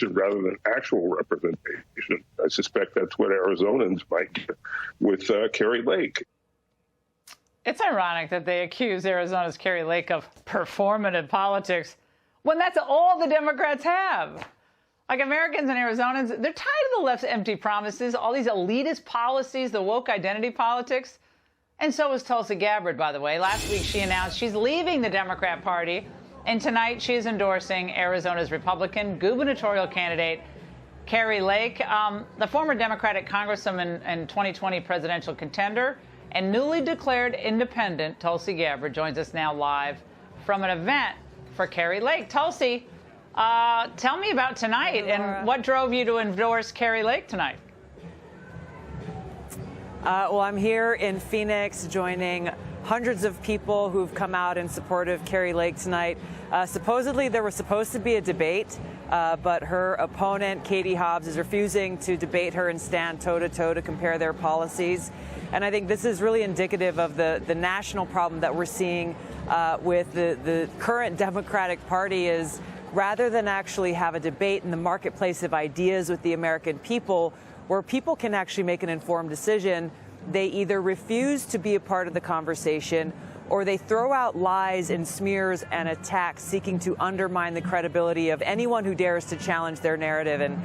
representation rather than actual representation. I suspect that's what Arizonans might get with Kari Lake. It's ironic that they accuse Arizona's Kari Lake of performative politics when that's all the Democrats have. Like, Americans and Arizonans, they're tired of the left's empty promises, all these elitist policies, the woke identity politics. And so is Tulsi Gabbard, by the way. Last week, she announced she's leaving the Democrat Party. And tonight, she is endorsing Arizona's Republican gubernatorial candidate, Kari Lake, the former Democratic congresswoman and 2020 presidential contender, and newly declared independent Tulsi Gabbard joins us now live from an event for Kari Lake. Tulsi, tell me about tonight and what drove you to endorse Kari Lake tonight. Well, I'm here in Phoenix joining hundreds of people who've come out in support of Kari Lake tonight. Supposedly, there was supposed to be a debate, but her opponent, Hobbs, is refusing to debate her and stand toe-to-toe to compare their policies. And I think this is really indicative of the national problem that we're seeing with the current Democratic Party is rather than actually have a debate in the marketplace of ideas with the American people, where people can actually make an informed decision, they either refuse to be a part of the conversation or they throw out lies and smears and attacks seeking to undermine the credibility of anyone who dares to challenge their narrative. And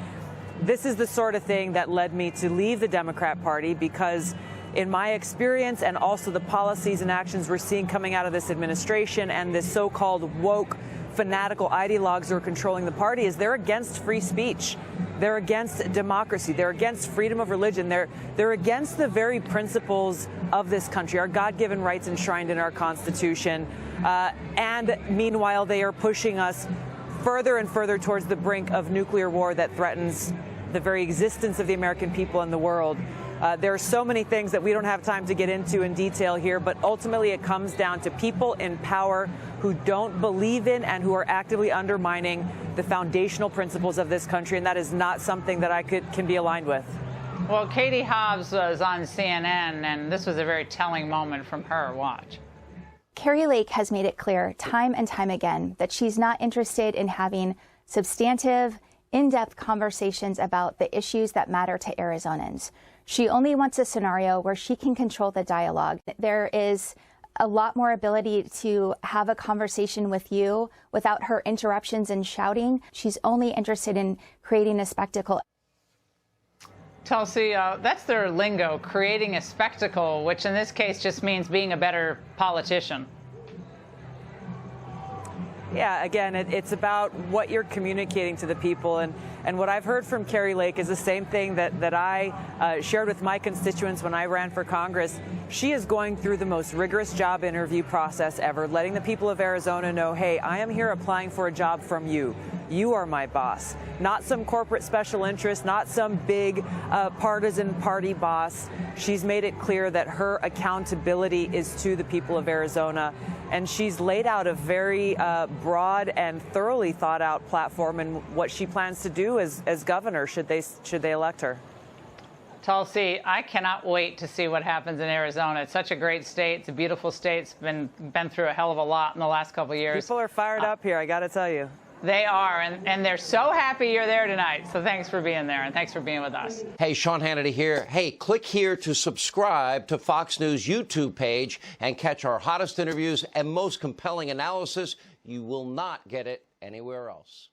this is the sort of thing that led me to leave the Democrat Party because in my experience and also the policies and actions we're seeing coming out of this administration and this so-called woke fanatical ideologues who are controlling the party is they're against free speech. They're against democracy. They're against freedom of religion. They're against the very principles of this country, our God-given rights enshrined in our Constitution. And meanwhile, they are pushing us further and further towards the brink of nuclear war that threatens the very existence of the American people and the world. There are so many things that we don't have time to get into in detail here, but ultimately it comes down to people in power who don't believe in and who are actively undermining the foundational principles of this country, and that is not something that I can be aligned with. Well, Katie Hobbs was on CNN, and this was a very telling moment from her. Watch. Kari Lake has made it clear time and time again that she's not interested in having substantive, in-depth conversations about the issues that matter to Arizonans. She only wants a scenario where she can control the dialogue. There is a lot more ability to have a conversation with you without her interruptions and shouting. She's only interested in creating a spectacle. Tulsi, that's their lingo, creating a spectacle, which in this case just means being a better politician. Yeah, again, it's about what you're communicating to the people. And what I've heard from Kari Lake is the same thing that I shared with my constituents when I ran for Congress. She is going through the most rigorous job interview process ever, letting the people of Arizona know, hey, I am here applying for a job from you. You are my boss, not some corporate special interest, not some big partisan party boss. She's made it clear that her accountability is to the people of Arizona. And she's laid out a very broad and thoroughly thought out platform and what she plans to do as governor should they elect her. Tulsi, I cannot wait to see what happens in Arizona. It's such a great state. It's a beautiful state. It's been through a hell of a lot in the last couple of years. People are fired up here, I got to tell you. They are, and they're so happy you're there tonight. So thanks for being there, and thanks for being with us. Hey, Sean Hannity here. Hey, click here to subscribe to Fox News YouTube page and catch our hottest interviews and most compelling analysis. You will not get it anywhere else.